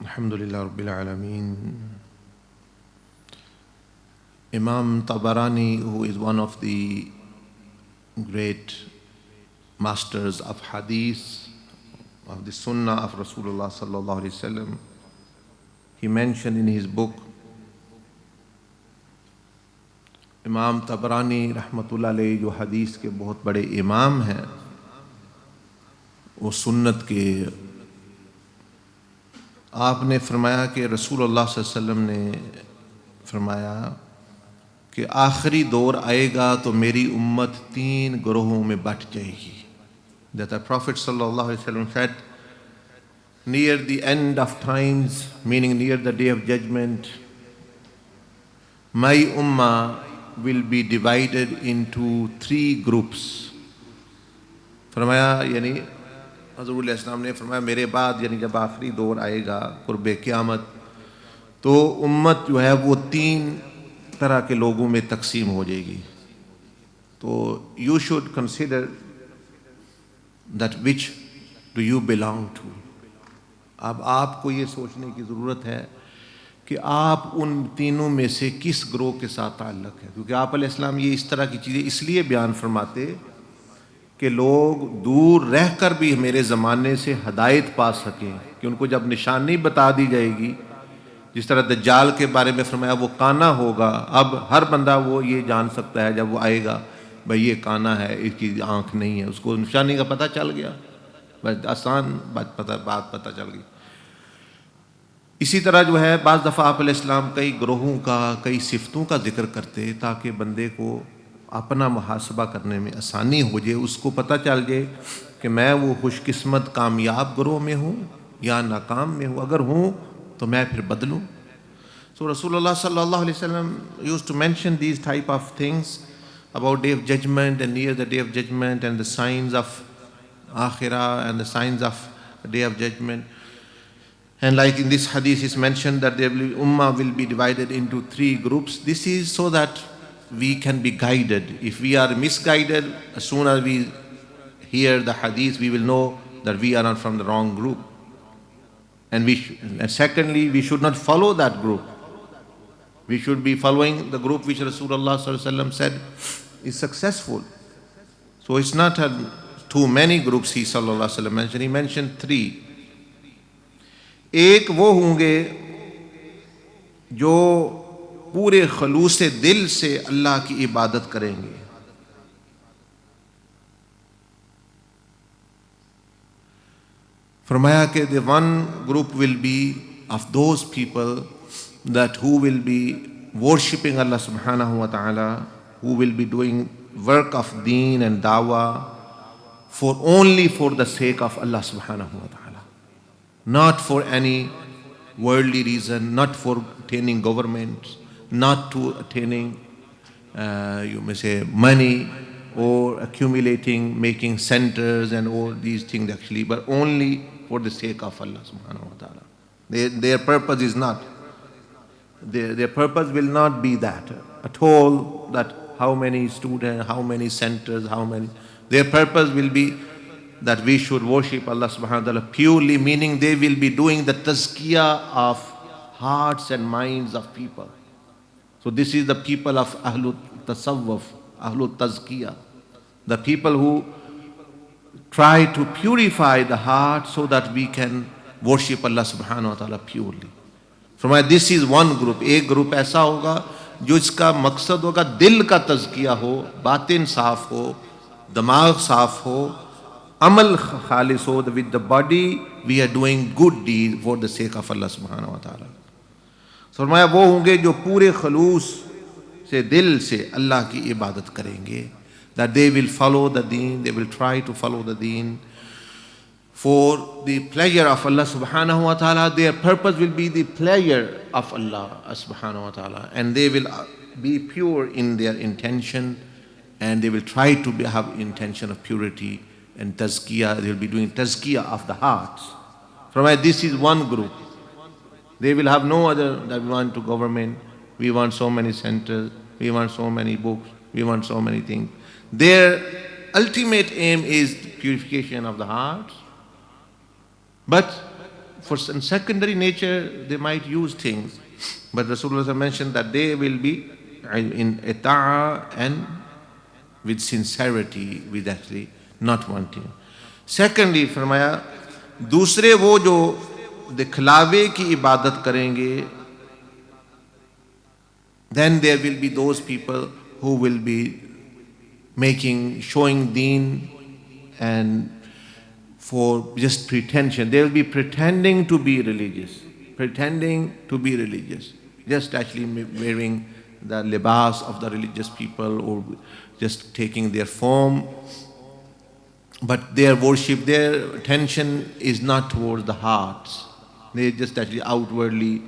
Alhamdulillah Rabbil Alameen. Imam Tabarani, who is one of the great masters of hadith, of the sunnah of Rasulullah sallallahu alaihi wasallam, he mentioned in his book, इमाम तबरानी रहमतुल्लाह अलैह जो हदीस के बहुत बड़े इमाम हैं, वो सुन्नत के, आपने फरमाया कि रसूलुल्लाह सल्लल्लाहु अलैहि वसल्लम ने फरमाया कि आखिरी दौर आएगा तो मेरी उम्मत 3 ग्रोहों में बट जाएगी. That the Prophet sallallahu alaihi wasallam said, near the end of times, meaning near the day of judgment, my ummah will be divided into 3 groups. फरमाया यानी हज़रत इस्लाम ने फरमाया मेरे बाद यानी जब आखिरी दौर आएगा कुर्बे क़यामत, तो उम्मत जो है वो 3 तरह के लोगों में तकसीम हो जाएगी. तो you should consider that which do you belong to. अब आपको ये सोचने की ज़रूरत है कि आप उन तीनों में से किस ग्रोह के साथ ताल्लुक़ है, क्योंकि आप अलैहिस्सलाम ये इस तरह की चीज़ें इसलिए बयान फरमाते कि लोग दूर रह कर भी मेरे ज़माने से हदायत पा सकें, कि उनको जब निशानी बता दी जाएगी, जिस तरह दज्जाल के बारे में फरमाया वो काना होगा, अब हर बंदा वो ये जान सकता है जब वो आएगा भाई ये काना है, इसकी आँख नहीं है, उसको निशानी का पता चल गया, बस आसान बात पता चल गई. इसी तरह जो है बाज़ दफ़ा आप अलैहिस्सलाम कई ग्रोहों का, कई सिफ़तों का जिक्र करते ताकि बंदे को अपना मुहासबा करने में आसानी हो जाए, उसको पता चल जाए कि मैं वो खुशकिस्मत कामयाब ग्रोह में हूँ या नाकाम में हूँ. अगर हूँ तो मैं फिर बदलूँ. सो रसूलुल्लाह सल्लल्लाहु अलैहि वसल्लम used to mention these type of things about day of judgment and near the day of judgment and the signs of akhirah and the signs of day of judgment. And like in this hadith is mentioned that the ummah will be divided into 3 groups. This is so that we can be guided. If we are misguided, as soon as we hear the hadith, we will know that we are not from the wrong group. And secondly, we should not follow that group. We should be following the group which Rasulullah sallallahu alaihi wasallam said is successful. So it's not too many groups he sallallahu alaihi wasallam mentioned. He mentioned 3. एक वो होंगे जो पूरे खलूस दिल से अल्लाह की इबादत करेंगे. फरमाया कि the one group will be of those people that who will be worshipping Allah subhanahu wa ta'ala, who will be doing work of deen and dawah only for the sake of Allah subhanahu wa ta'ala, not for any worldly reason, not for attaining government, not to attaining you may say money or accumulating, making centers and all these things actually, but only for the sake of Allah subhanahu wa ta'ala. Their purpose is not, their purpose will not be that at all, that how many students, how many centers, how many. Their purpose will be that we should worship Allah subhanahu wa ta'ala purely, meaning they will be doing the tazkiyah of hearts and minds of people. So this is the people of Ahlul Tasawwuf, Ahlul Tazkiyah, the people who try to purify the heart so that we can worship Allah subhanahu wa ta'ala purely. From this is one group. एक group ऐसा होगा जो इसका मकसद होगा दिल का तज़किया हो, बातिन साफ हो, दिमाग साफ हो, अमल खालिस हो. With the body we are doing good deed for the sake of Allah subhanahu wa ta'ala. फरमाया वो होंगे जो पूरे खलूस से दिल से अल्लाह की इबादत करेंगे. That they will follow the deen, they will try to follow the deen for the pleasure of Allah subhanahu wa ta'ala. Their purpose will be the pleasure of Allah subhanahu wa ta'ala, and they will be pure in their intention, and they will try to have intention of purity and tazkiyah. They will be doing tazkiyah of the hearts. From this is one group. They will have no other, that we want to government, we want so many centers, we want so many books, we want so many things. Their ultimate aim is purification of the hearts. But for secondary nature, they might use things. But Rasulullah mentioned that they will be in ita'a and with sincerity, with actually not wanting. Secondly, फरमाया दूसरे वो जो दिखलावे की इबादत करेंगे, then there will be those people who will be showing deen and for just pretension. They will be pretending to be religious, just actually wearing the libas of the religious people or just taking their form. But their worship, their attention is not towards the hearts. They just actually outwardly,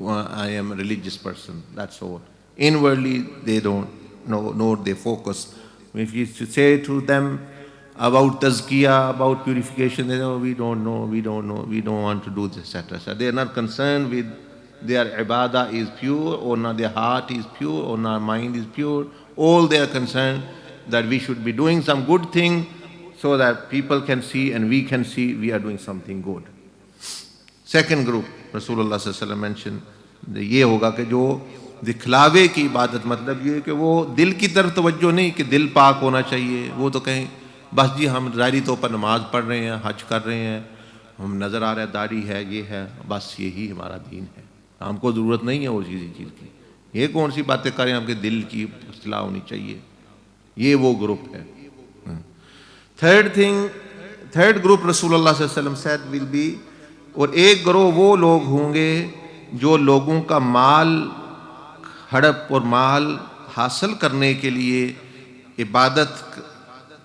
I am a religious person, that's all. Inwardly, they don't know, nor they focus. If you say to them about tazkiyah, about purification, they know, we don't know, we don't want to do this, etc. So they are not concerned with their ibadah is pure, or not their heart is pure, or not mind is pure. All they are concerned that we should be doing some good thing so that people can see and we can see we are doing something good. Second group, Rasulullah sallallahu alaihi wasallam mentioned, ये होगा कि जो दिखलावे की इबादत, मतलब ये कि वो दिल की तरफ तवज्जो नहीं कि दिल पाक होना चाहिए, वो तो कहें बस जी हम ज़ाहिरी तौर पर नमाज पढ़ रहे हैं, हज कर रहे हैं, हम नज़र आ रहा है दाढ़ी है, ये है, बस यही हमारा दीन है, हमको ज़रूरत नहीं है और किसी चीज़ की। ये कौन सी बातें करें, हमके दिल की इस्लाह होनी चाहिए। ये वो ग्रुप है। थर्ड ग्रुप रसूलुल्लाह सल्लल्लाहु अलैहि वसल्लम said will be, और एक ग्रोह वो लोग होंगे जो लोगों का माल हड़प और माल हासिल करने के लिए इबादत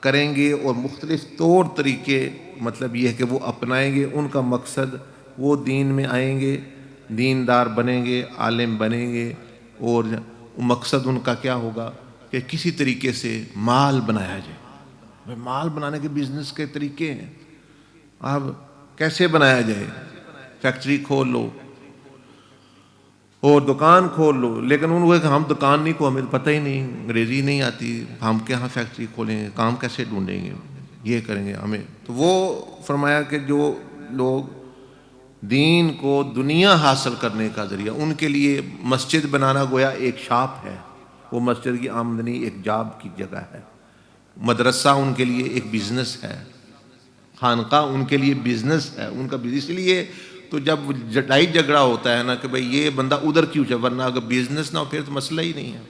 करेंगे और मुख्तलिफ तौर तरीके, मतलब ये है कि वो अपनाएंगे, उनका मकसद वो दीन में आएंगे, दीनदार बनेंगे, आलिम बनेंगे, और मकसद उनका क्या होगा कि किसी तरीके से माल बनाया जाए। भाई माल बनाने के बिजनेस के तरीके हैं, अब कैसे बनाया जाए, फैक्ट्री खोल लो और दुकान खोल लो, लेकिन उन्होंने हम दुकान नहीं को, हमें पता ही नहीं, अंग्रेज़ी नहीं आती, हम क्या फैक्ट्री खोलेंगे, काम कैसे ढूंढेंगे, ये करेंगे हमें। तो वो फरमाया कि जो लोग दीन को दुनिया हासिल करने का ज़रिया, उनके लिए मस्जिद बनाना गोया एक शाप है, वो मस्जिद की आमदनी एक जॉब की जगह है, मदरसा उनके लिए एक बिज़नेस है, खानका उनके लिए बिज़नेस है, उनका इसलिए तो जब लड़ाई झगड़ा होता है ना कि भाई ये बंदा उधर क्यों है, वरना अगर बिजनेस ना हो फिर तो मसला ही नहीं है,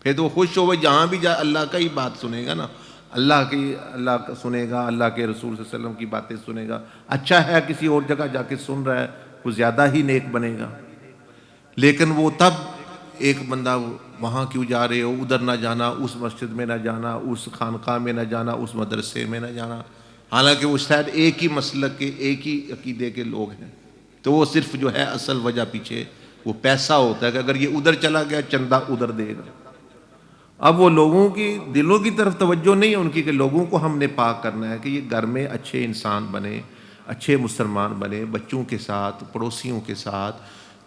फिर तो वो खुश हो भाई जहाँ भी जाए अल्लाह का ही बात सुनेगा ना, अल्लाह का सुनेगा, अल्लाह के रसूल सल्लल्लाहु अलैहि वसल्लम की बातें सुनेगा। अच्छा है किसी और जगह जाके सुन रहा है, कुछ ज़्यादा ही नेक बनेगा, लेकिन वो तब एक बंदा वहाँ क्यों जा रहे हो, उधर ना जाना, उस मस्जिद में ना जाना, उस खानका में ना जाना, उस मदरसे में ना जाना, हालांकि वो शायद एक ही मसलक के, एक ही अकीदे के लोग हैं। तो वो सिर्फ जो है असल वजह पीछे वो पैसा होता है कि अगर ये उधर चला गया चंदा उधर देगा। अब वो लोगों की दिलों की तरफ तवज्जो नहीं है उनकी कि लोगों को हमने पाक करना है कि ये घर में अच्छे इंसान बने, अच्छे मुसलमान बने, बच्चों के साथ, पड़ोसियों के साथ,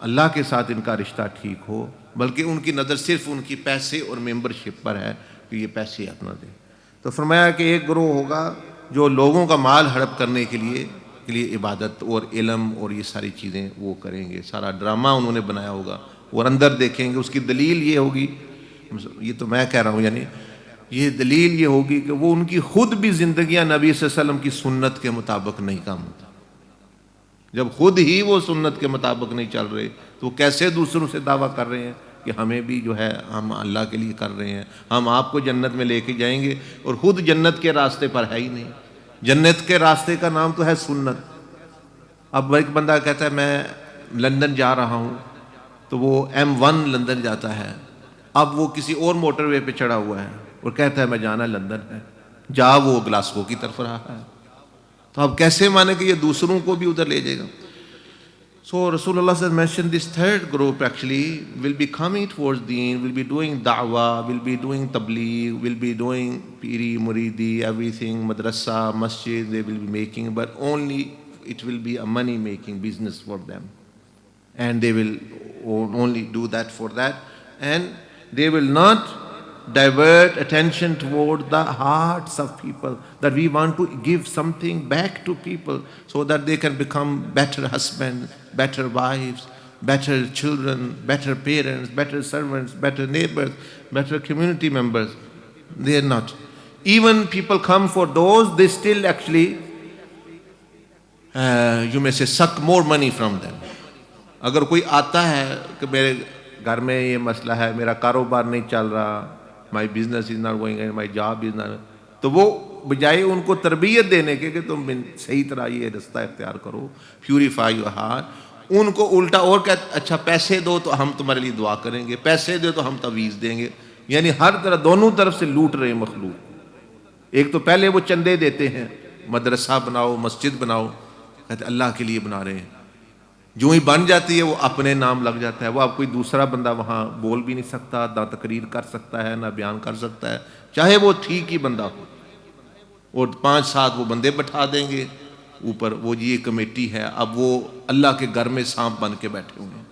अल्लाह के साथ इनका रिश्ता ठीक हो, बल्कि उनकी नज़र सिर्फ उनकी पैसे और मेंबरशिप पर है कि ये पैसे अपना दें। तो फरमाया कि एक ग्रोह होगा जो लोगों का माल हड़प करने के लिए इबादत और इल्म और ये सारी चीज़ें वो करेंगे, सारा ड्रामा उन्होंने बनाया होगा और अंदर देखेंगे। उसकी दलील ये होगी, ये तो मैं कह रहा हूँ, यानी ये दलील ये होगी कि वो उनकी खुद भी ज़िंदगियाँ नबी सल्लल्लाहु अलैहि वसल्लम की सुन्नत के मुताबिक नहीं काम होता। जब खुद ही वो सुन्नत के मुताबिक नहीं चल रहे तो कैसे दूसरों से दावा कर रहे हैं कि हमें भी जो है हम अल्लाह के लिए कर रहे हैं, हम आपको जन्नत में लेके जाएंगे, और खुद जन्नत के रास्ते पर है ही नहीं। जन्नत के रास्ते का नाम तो है सुन्नत। अब एक बंदा कहता है मैं लंदन जा रहा हूँ, तो वो M1 लंदन जाता है, अब वो किसी और मोटरवे पे चढ़ा हुआ है और कहता है मैं जाना लंदन है, जा वो ग्लासगो की तरफ रहा है, तो अब कैसे माने कि ये दूसरों को भी उधर ले जाएगा। So Rasulullah has mentioned this third group actually will be coming towards deen, will be doing da'wah, will be doing tabligh, will be doing piri, muridi, everything, madrasa, masjid, they will be making, but only it will be a money making business for them. And they will only do that for that. And they will not divert attention toward the hearts of people, that we want to give something back to people so that they can become better husbands, better wives, better children, better parents, better servants, better neighbors, better community members. They are not. Even people come for those, they still actually, you may say, suck more money from them. अगर कोई आता है कि मेरे घर में ये मसला है, मेरा कारोबार नहीं चल रहा, my business is not going, my job is not, तो वो बजाय उनको तरबियत देने के कि तुम सही तरह ये रास्ता इख्तियार करो, प्यूरीफाई योर हार्ट, उनको उल्टा और कहते अच्छा पैसे दो तो हम तुम्हारे लिए दुआ करेंगे, पैसे दो तो हम तवीज़ देंगे। यानी हर तरह दोनों तरफ से लूट रहे मखलूक। एक तो पहले वो चंदे देते हैं, मदरसा बनाओ, मस्जिद बनाओ, कहते अल्लाह के लिए बना रहे हैं। जो ही बन जाती है वो अपने नाम लग जाता है, वो अब कोई दूसरा बंदा वहाँ बोल भी नहीं सकता, ना तकरीर कर सकता है, ना बयान कर सकता है, चाहे वो ठीक ही बंदा हो। और 5-7 वो बंदे बैठा देंगे ऊपर, वो ये कमेटी है, अब वो अल्लाह के घर में सांप बन के बैठे हुए हैं।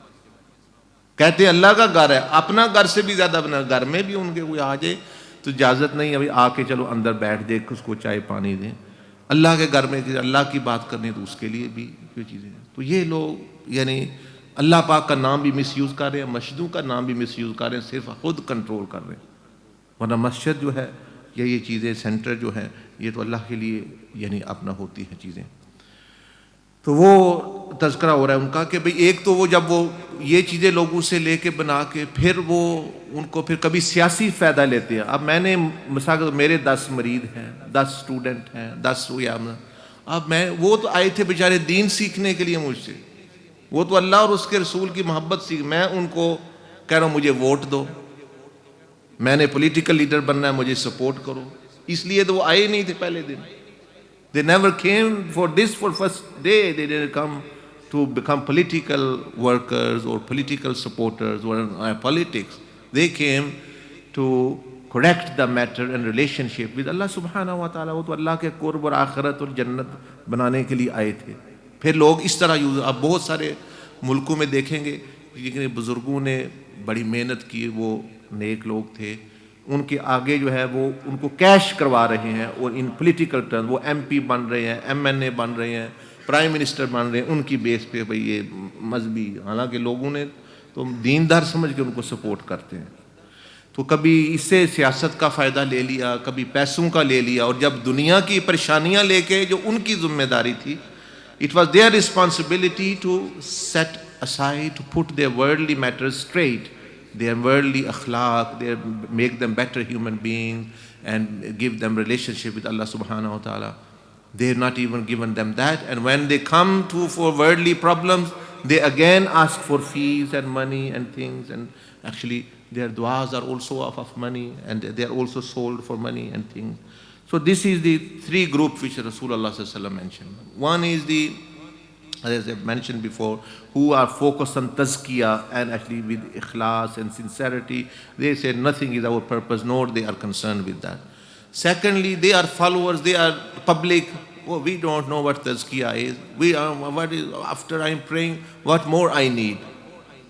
कहते हैं अल्लाह का घर है, अपना घर से भी ज्यादा बना, घर में भी उनके कोई आ जाए तो इजाजत नहीं है भाई आके चलो अंदर बैठ दे, उसको चाय पानी दें। अल्लाह के घर में अल्लाह की बात करनी तो उसके लिए भी कोई चीज़ें। तो ये लोग यानी अल्लाह पाक का नाम भी मिसयूज़ कर रहे हैं, मस्जिदों का नाम भी मिसयूज़ कर रहे हैं, सिर्फ खुद कंट्रोल कर रहे हैं। वरना मस्जिद जो है या ये चीज़ें सेंटर जो है ये तो अल्लाह के लिए यानी अपना होती हैं चीज़ें। तो वो तज़किरा हो रहा है उनका कि भाई एक तो वो जब वो ये चीज़ें लोगों से लेके बना के फिर वो उनको फिर कभी सियासी फ़ायदा लेते हैं। अब मैंने मिसाल मेरे 10 मरीद हैं, 10 स्टूडेंट हैं, 10 या अब मैं वो तो आए थे बेचारे दीन सीखने के लिए मुझसे, वो तो अल्लाह और उसके रसूल की मोहब्बत सीख, मैं उनको कह रहा हूँ मुझे वोट दो, मैंने पॉलिटिकल लीडर बनना है, मुझे सपोर्ट करो, इसलिए तो वो आए नहीं थे पहले दिन। They never came for this for first day. They didn't come to become political workers or political supporters or politics. They came to correct the matter and relationship with Allah subhanahu wa ta'ala. वो तो अल्लाह के कुर्ब और आखिरत और जन्नत बनाने के लिए आए थे। फिर लोग इस तरह यूज़, अब बहुत सारे मुल्कों में देखेंगे जिन बुज़ुर्गों ने बड़ी मेहनत की, वो नेक लोग थे, उनके आगे जो है वो उनको कैश करवा रहे हैं और इन पॉलिटिकल टर्म वो एमपी बन रहे हैं, एमएनए बन रहे हैं, प्राइम मिनिस्टर बन रहे हैं, उनकी बेस पे भाई ये मजहबी, हालांकि लोगों ने तो दीनदार समझ के उनको सपोर्ट करते हैं। तो कभी इससे सियासत का फ़ायदा ले लिया, कभी पैसों का ले लिया, और जब दुनिया की परेशानियां लेके जो उनकी जिम्मेदारी थी, it was their responsibility to set aside, to put their worldly matters straight, their worldly akhlaq, they make them better human beings and give them relationship with Allah subhanahu wa ta'ala. They're not even given them that, and when they come to for worldly problems, they again ask for fees and money and things, and actually their du'as are also of money, and they are also sold for money and things. So this is the 3 groups which Rasulullah sallallahu alaihi wasallam mentioned. One is the, as I mentioned before, who are focused on tazkiyah and actually with ikhlas and sincerity. They say nothing is our purpose, nor they are concerned with that. Secondly, they are followers, they are public. Oh, we don't know what tazkiyah is. We are, what is, after I'm praying, what more I need?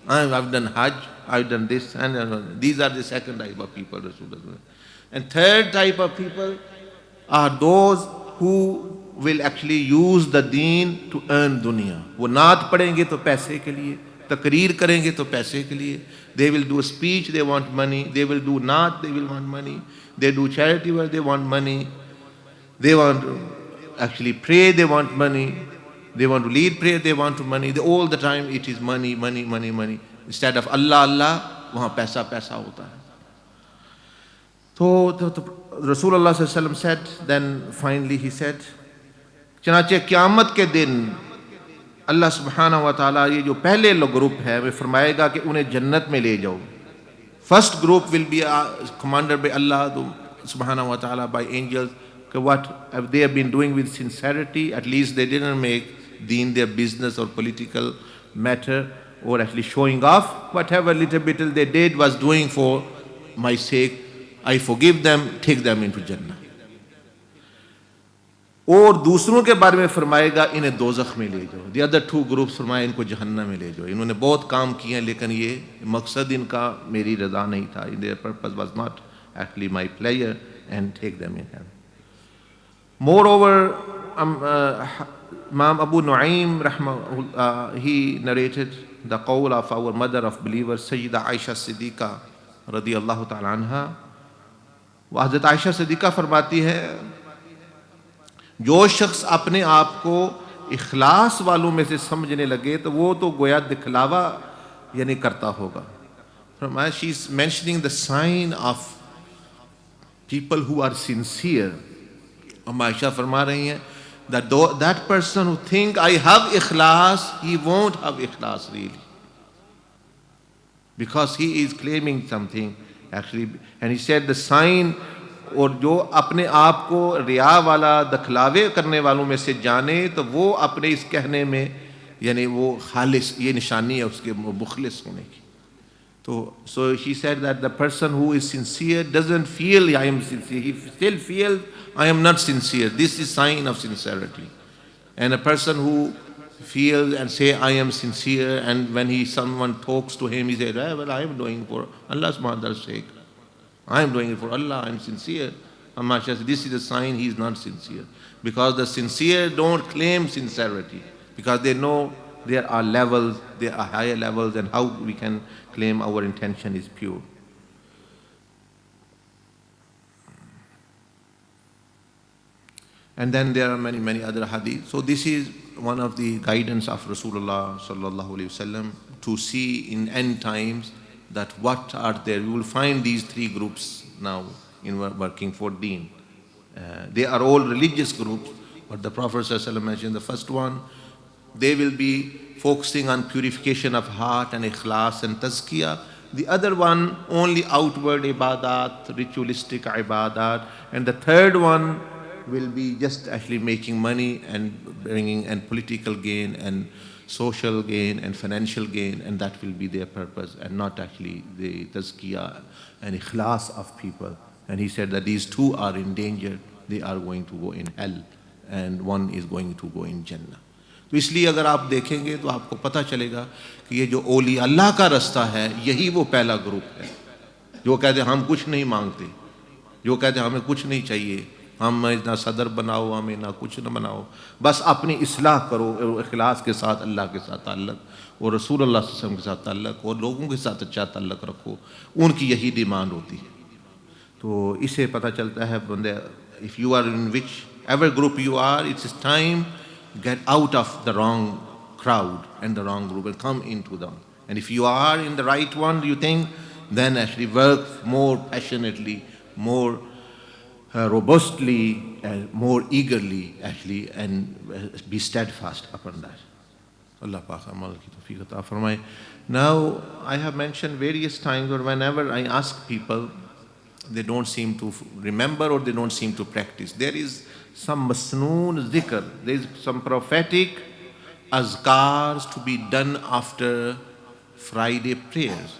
I've done Hajj, I've done this, and these are the second type of people. And third type of people are those who will actually use the deen to earn dunya. वो नात पढ़ेंगे तो पैसे के लिए, तकरीर करेंगे तो पैसे के लिए, they will do a speech, they want money, they will do naat, they will want money, they do charity work, they want money, they want to actually pray, they want money, they want to lead prayer, they want money, all the time it is money, money, money, money. Instead of Allah, Allah, वहाँ पैसा पैसा होता है। तो Rasulullah sallallahu alaihi wasallam said, then finally he said, चनाचे क़यामत के दिन अल्लाह सुब्हानहु व तआला ये जो पहले ग्रुप है वे फरमाएगा कि उन्हें जन्नत में ले जाओ। First group will be commanded by Allah सुब्हानहु व तआला by angels, what they have been doing with sincerity, at least they didn't make deen their business or political matter or actually showing off. Whatever little bit they did was doing for my sake. I forgive them, take them into Jannah. और दूसरों के बारे में फरमाएगा इन्हें दोज़ख में ले जाओ। The other 2 groups फरमाए इनको जहन्नम में ले जाओ, इन्होंने बहुत काम किए हैं लेकिन ये मकसद इनका मेरी रज़ा नहीं था, their purpose was not actually my pleasure and take them in hand. Moreover, Imam Abu Nu'aym, he narrated the qawl of our mother of believers, Sayyida Aisha Siddiqa radiyallahu ta'ala anha. वो हज़रत आयशा सिद्दीक़ा फरमाती है, जो शख्स अपने आप को इखलास वालों में से समझने लगे तो वो तो गोया दिखलावा यानी करता होगा. फरमाया, she is mentioning the sign of people who are sincere. अम्मा आयशा फरमा रही हैं that person who think I have ikhlas, he won't have ikhlas really, because he is claiming something actually. And he said the sign, और जो अपने आप को रिया वाला दखलावे करने वालों में से जाने तो वो अपने इस कहने में यानी वो खालिस, ये निशानी है उसके मुखलिस होने की. तो so she said that the person who is sincere doesn't feel I am sincere, he still feels I am not sincere. This is sign of sincerity. And a person who feels and say I am sincere, and when someone talks to him, he says, well, I am doing for Allah's mother's sake. I am doing it for Allah, I am sincere. Amma says this is a sign he is not sincere. Because the sincere don't claim sincerity, because they know there are levels, there are higher levels, and how we can claim our intention is pure. And then there are many, many other hadith. So this is one of the guidance of Rasulullah sallallahu alaihi wasallam to see in end times that what are there. You will find these three groups now in working for Deen. They are all religious groups, but the Prophet sallallahu alaihi wasallam mentioned the first one, they will be focusing on purification of heart and ikhlas and tazkiyah. The other one, only outward ibadat, ritualistic ibadat. And the third one will be just actually making money and bringing and political gain and social gain and financial gain, and that will be their purpose, and not actually the tazkiyah and ikhlas of people. And he said that these two are in danger. They are going to go in hell, and one is going to go in Jannah. तो इसलिए अगर आप देखेंगे तो आपको पता चलेगा कि ये जो ओली अल्लाह का रास्ता है, यही वो पहला ग्रुप है जो कहते हैं हम कुछ नहीं मांगते, जो कहते हैं हमें कुछ नहीं चाहिए, हम ना सदर बनाओ, हमें ना कुछ न बनाओ, बस अपनी इस्लाह करो इखलास के साथ, अल्लाह के साथ ताल्लुक़ और रसूल अल्लाह सल्लल्लाहु अलैहि वसल्लम के साथ ताल्लुक़ और लोगों के साथ अच्छा ताल्लुक़ रखो. उनकी यही डिमांड होती है. तो इससे पता चलता है बंदे, if you are in whichever group you are, it's time get out of the wrong crowd and the wrong group and come into them. And if you are in the right one, you think, then actually work more passionately, more robustly, and more eagerly actually, and be steadfast upon that. Allah Pak amal ki tawfiq ata farmaye. Now I have mentioned various times, or whenever I ask people, they don't seem to remember or they don't seem to practice. There is some masnoon zikr, there is some prophetic azkars to be done after Friday prayers.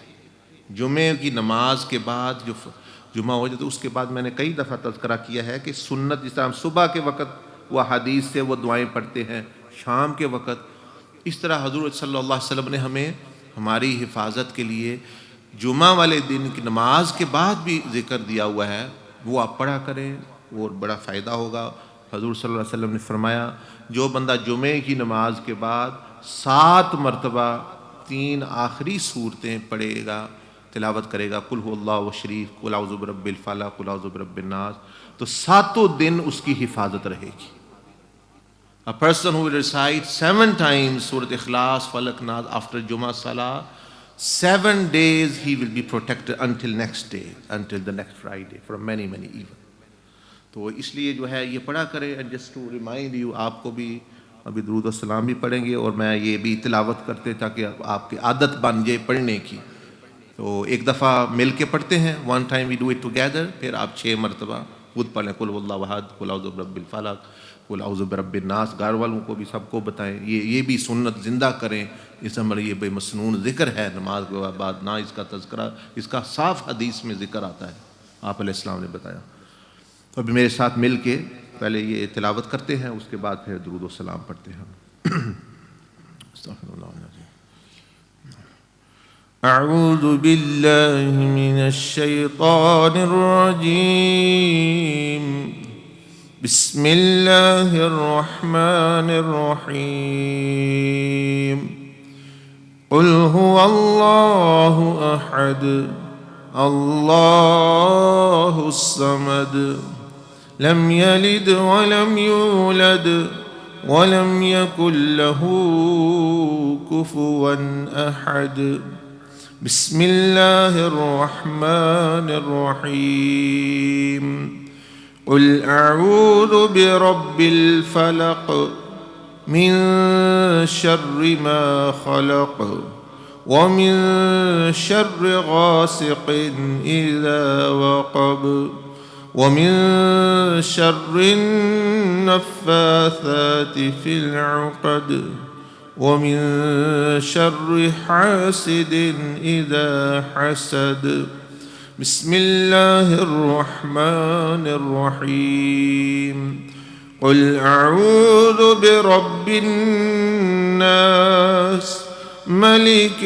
जुमे की नमाज के बाद जो जुमा हो जाए तो उसके बाद मैंने कई दफ़ा तज़करा किया है कि सुन्नत, जिस तरह हम सुबह के वक़्त वह हदीस से वो दुआएं पढ़ते हैं, शाम के वक़्त इस तरह हज़रत सल्लल्लाहु अलैहि वसल्लम ने हमें हमारी हिफाजत के लिए जुमा वाले दिन की नमाज के बाद भी ज़िक्र दिया हुआ है, वो आप पढ़ा करें, वो बड़ा फ़ायदा होगा. हज़रत सल्लल्लाहु अलैहि वसल्लम ने फरमाया, जो बंदा जुमे की नमाज के बाद 7 मरतबा 3 आखिरी सूरतें पढ़ेगा, तिलावत करेगा, कुल हुवल्लाहु शरीफ, कुल औज़ु बिरब्बिल फलक, कुल औज़ु बिरब्बिन नास, तो 7 दिन उसकी हिफाजत रहेगी. A person who will recite 7 times Surah Ikhlas, Falak, Nas after Jummah Salah, 7 days he will be protected until next day, until the next Friday, from many, many evils. तो इसलिए जो है ये पढ़ा करें. And just to remind you, आपको भी अभी दुरूद और सलाम भी पढ़ेंगे और मैं ये भी तिलावत करते ताकि आपकी आदत बन जाए पढ़ने की. तो एक दफ़ा मिल के पढ़ते हैं, 1 time we do it together, फिर आप 6 मरतबा खुद पढ़ लें, कुल हुवल्लाहु अहद, कुल औज़ु बिरब्बिल फलक, कुल औज़ु बिरब्बिन नास. घर वालों को भी सबको बताएं, ये भी सुन्नत ज़िंदा करें. इस हमारे ये बेमसनून ज़िक्र है नमाज के बाद, ना इसका तज़करा, इसका साफ हदीस में ज़िक्र आता है, आप अलैहिस्सलाम ने बताया. तो अभी मेरे साथ मिल के पहले ये तिलावत करते हैं, उसके बाद फिर दुरूद और सलाम पढ़ते हैं. أعوذ بالله من الشيطان الرجيم. بسم الله الرحمن الرحيم. قل هو الله أحد الله الصمد لم يلد ولم يولد ولم يكن له كفوا أحد. بسم الله الرحمن الرحيم. قل أعوذ برب الفلق من شر ما خلق ومن شر غاسق إذا وقب ومن شر النفاثات في العقد ومن شر حاسد إذا حسد. بسم الله الرحمن الرحيم. قل أعوذ برب الناس ملك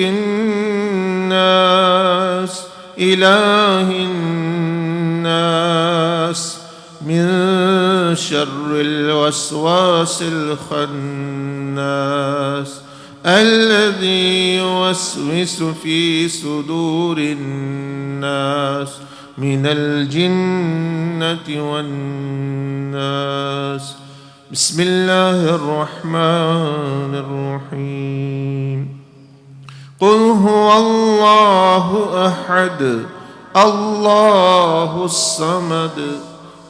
الناس إله الناس من شر الوسواس الخناس الذي يوسوس في صدور الناس من الجنة والناس. بسم الله الرحمن الرحيم. قل هو الله أحد الله الصمد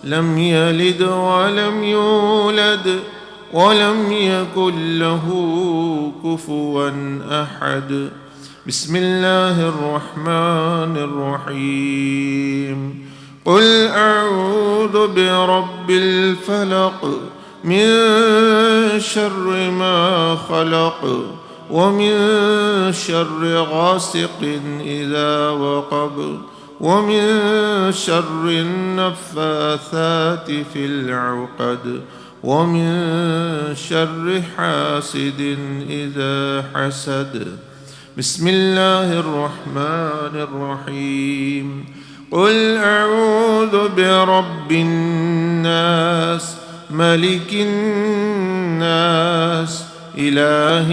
لم يلد ولم يولد ولم يكن له كفوا أحد. بسم الله الرحمن الرحيم. قل أعوذ برب الفلق من شر ما خلق ومن شر غاسق إذا وقب ومن شر النفاثات في العقد ومن شر حاسد إذا حسد. بسم الله الرحمن الرحيم. قل أعوذ برب الناس ملك الناس إله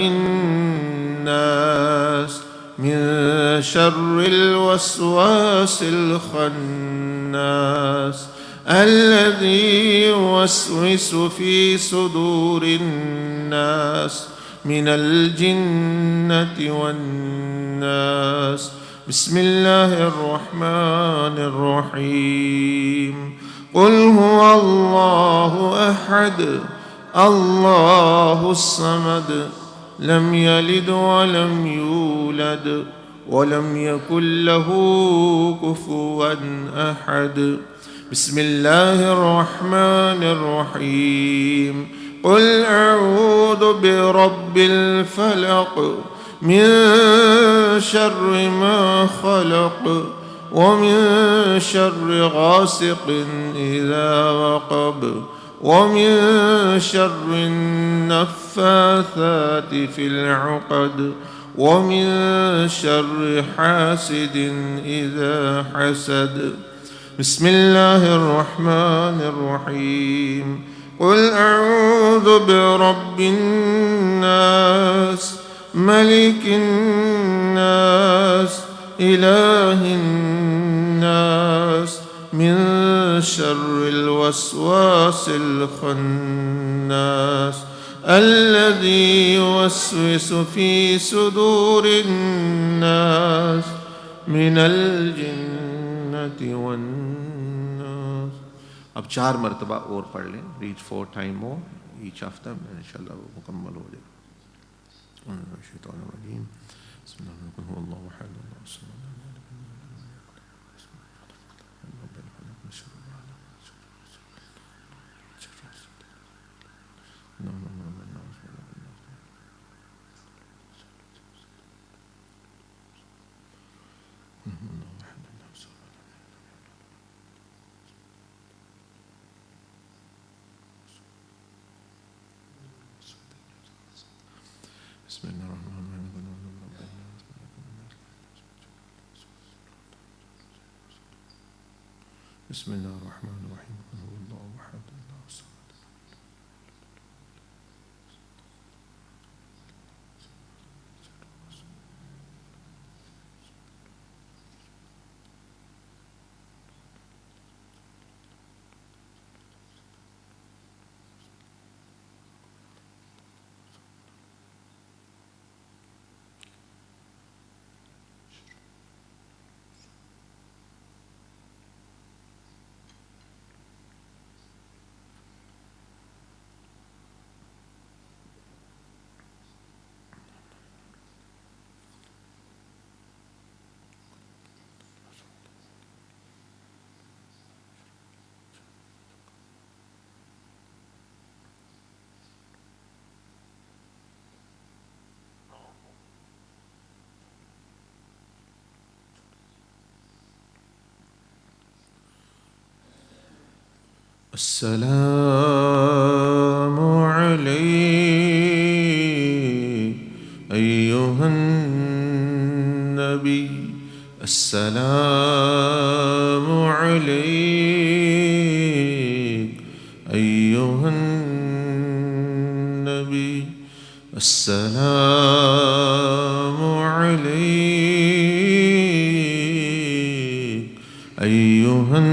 الناس من شر الوسواس الخناس الذي يوسوس في صدور الناس من الجنة والناس. بسم الله الرحمن الرحيم. قل هو الله أحد الله الصمد لم يلد ولم يولد ولم يكن له كفوا أحد. بسم الله الرحمن الرحيم. قل أعوذ برب الفلق من شر ما خلق ومن شر غاسق إذا وقب ومن شر النفاثات في العقد ومن شر حاسد إذا حسد. بسم الله الرحمن الرحيم. قل أعوذ برب الناس ملك الناس إله الناس من شر الوسواس الخناس الذي يوسوس في صدور الناس من الجنة والناस. अब 4 मरतबा और पढ़ लें. Read 4 time more each of them, इंशाल्लाह वो मुकम्मल हो जाएगा. بسم الله الرحمن الرحيم. बिस्मिल्लाहिर्रहमानिर्रहीम। क़ुल हुवल्लाहु अहद, अल्लाहु समद। अस्सलामु अलैका अय्युहन नबी, अस्सलामु अलैका अय्युहन नबी, अस्सलामु अलैका अय्युहन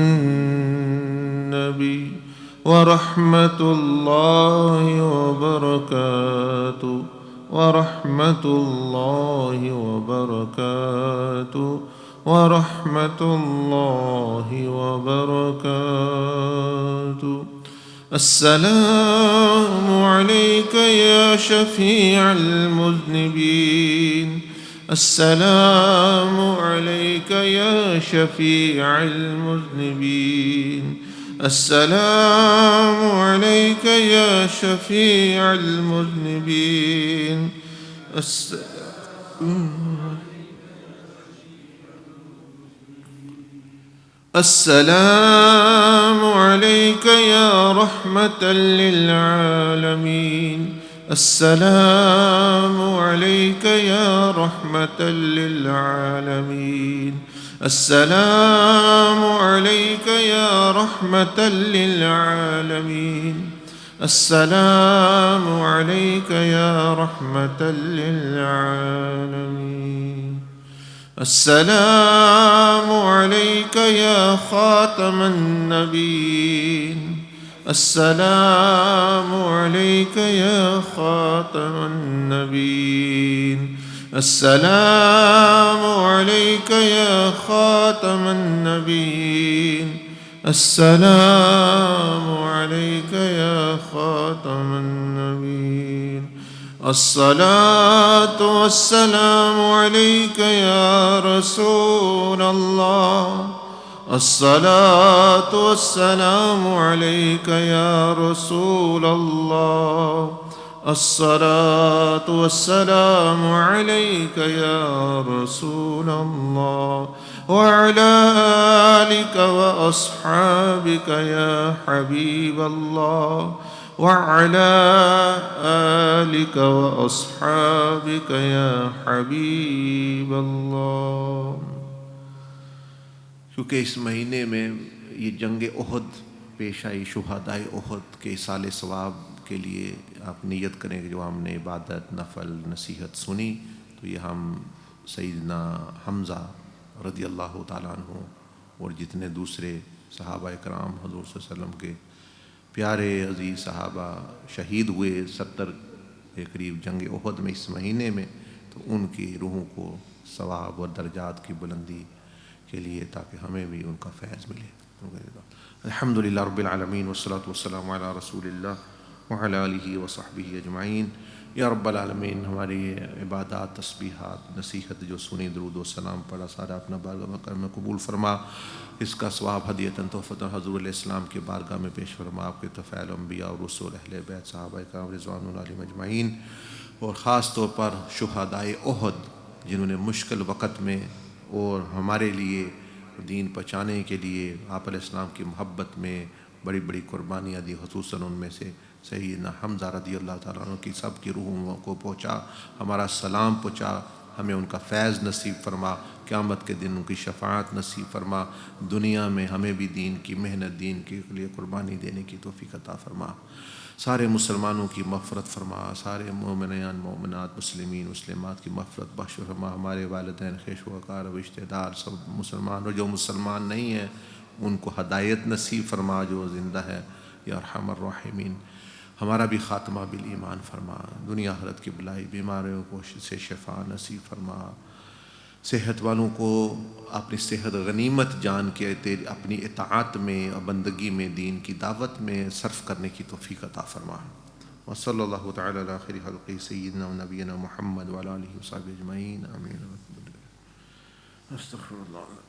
नबी व रहमतुल्लाहि व बरकातुहू व रहमतुल्लाहि व बरकातुहू व रहमतुल्लाहि व बरकातुहू। अस्सलामु अलैका या शफीअल मुज़निबीन, अस्सलामु अलैका या शफीअल मुज़निबीन, अस्सलामु अलैका या शफीअल मुज़निबीन, अस्सलामु अलैका या रहमतल लिल आलमीन, अस्सलामु अलैका या रहमतल लिल आलमीन, अस्सलामु अलैका या रहमतल लिल आलमीन, अस्सलामु अलैका या रहमतल लिल आलमीन, अस्सलामु अलैका या खातमन नबीन, अस्सलामु अलैका या खातमन नबीन, अस्सलामु अलैका या खातमन नबीन, अस्सलामु अलैका या खातमन नबीन, अस्सलातु वस्सलामु अलैका या रसूल अल्लाह, अस्सलातु वस्सलामु अलैका या रसूल अल्लाह, अस्सलातु वस्सलामु अलैका या रसूल अल्लाह व अला आलिका व अस्हाबिका या हबीब अल्लाह व अला आलिका व अस्हाबिका या हबीब अल्लाह। क्योंकि इस महीने में ये जंग उहद पेश आई, शुहदाए उहद के साल सवाब के लिए आप नियत करें कि जो हमने इबादत नफल नसीहत सुनी तो ये हम सैयदना हमज़ा रज़ी अल्लाह ताला अन्हु और जितने दूसरे सहाबा इकराम हुज़ूर सल्लल्लाहु अलैहि वसल्लम के प्यारे अज़ीज़ सहाबा शहीद हुए 70 के करीब जंग उहद में इस महीने में, तो उनकी रूहों को सवाब और दर्जात की बुलंदी के लिए ताकि हमें भी उनका फैज़ मिले। अल्हम्दुलिल्लाह रब्बिल आलमीन वस्सलातु वस्सलामु अला रसूलिल्लाह व अला आलिहि व सहबिहि अजमाइन। या रब्बल आलमीन, हमारी इबादत तस्बीहात नसीहत जो सुनी दरूद व सलाम पढ़ा सारा अपना बारगाह में कबूल फरमा, इसका सवाब हदियतन तोहफ़तन हज़ूरुल इस्लाम के बारगाह में पेश फरमा। आपके तफ़ैल अंबिया और रसूल अहले बैत सहाबा किराम रिज़वानुल्लाह अलैहिम अजमाइन और ख़ास तौर पर शुहदाए उहद जिन्होंने मुश्किल वक़्त में और हमारे लिए दीन पहुँचाने के लिए आप अलैहिस्सलाम की मोहब्बत में बड़ी बड़ी कुर्बानियाँ दी, ख़ुसूसन उनमें से सैयदना हमज़ा रज़ी अल्लाह ताला अन्हु की सब की रूहों को पहुँचा, हमारा सलाम पहुँचा, हमें उनका फैज़ नसीब फरमा, क़यामत के दिन उनकी शफ़ाअत नसीब फरमा, दुनिया में हमें भी दीन की मेहनत, दीन के लिए कुर्बानी देने की तौफ़ीक़ अता फरमा। सारे मुसलमानों की मग़फ़िरत फरमा, सारे मोमिनान मोमिनात मुस्लिमीन मुस्लिमात की मग़फ़िरत बख्श फरमा। हमारे वालिदैन ख़ुशवकार रिश्तेदार सब मुसलमान, और जो मुसलमान नहीं हैं उनको हदायत नसीब फरमा जो ज़िंदा है या अरहमर राहिमीन। हमारा भी ख़ात्मा बिल ईमान फरमा, दुनिया आखिरत की बलाई बीमारियों को से शिफा नसीब फरमा। सेहत वालों को अपनी सेहत गनीमत जान के तेरी अपनी इताअत में और बंदगी में, दीन की दावत में सर्फ करने की तौफ़ीक़ अता फरमा। व सल्लल्लाहु तआला अला खैरि खल्क़ि सय्यिदिना व नबिय्यिना मुहम्मद व अला आलिहि व सहबिहि अजमईन आमीन। अस्तग़फिरुल्लाह।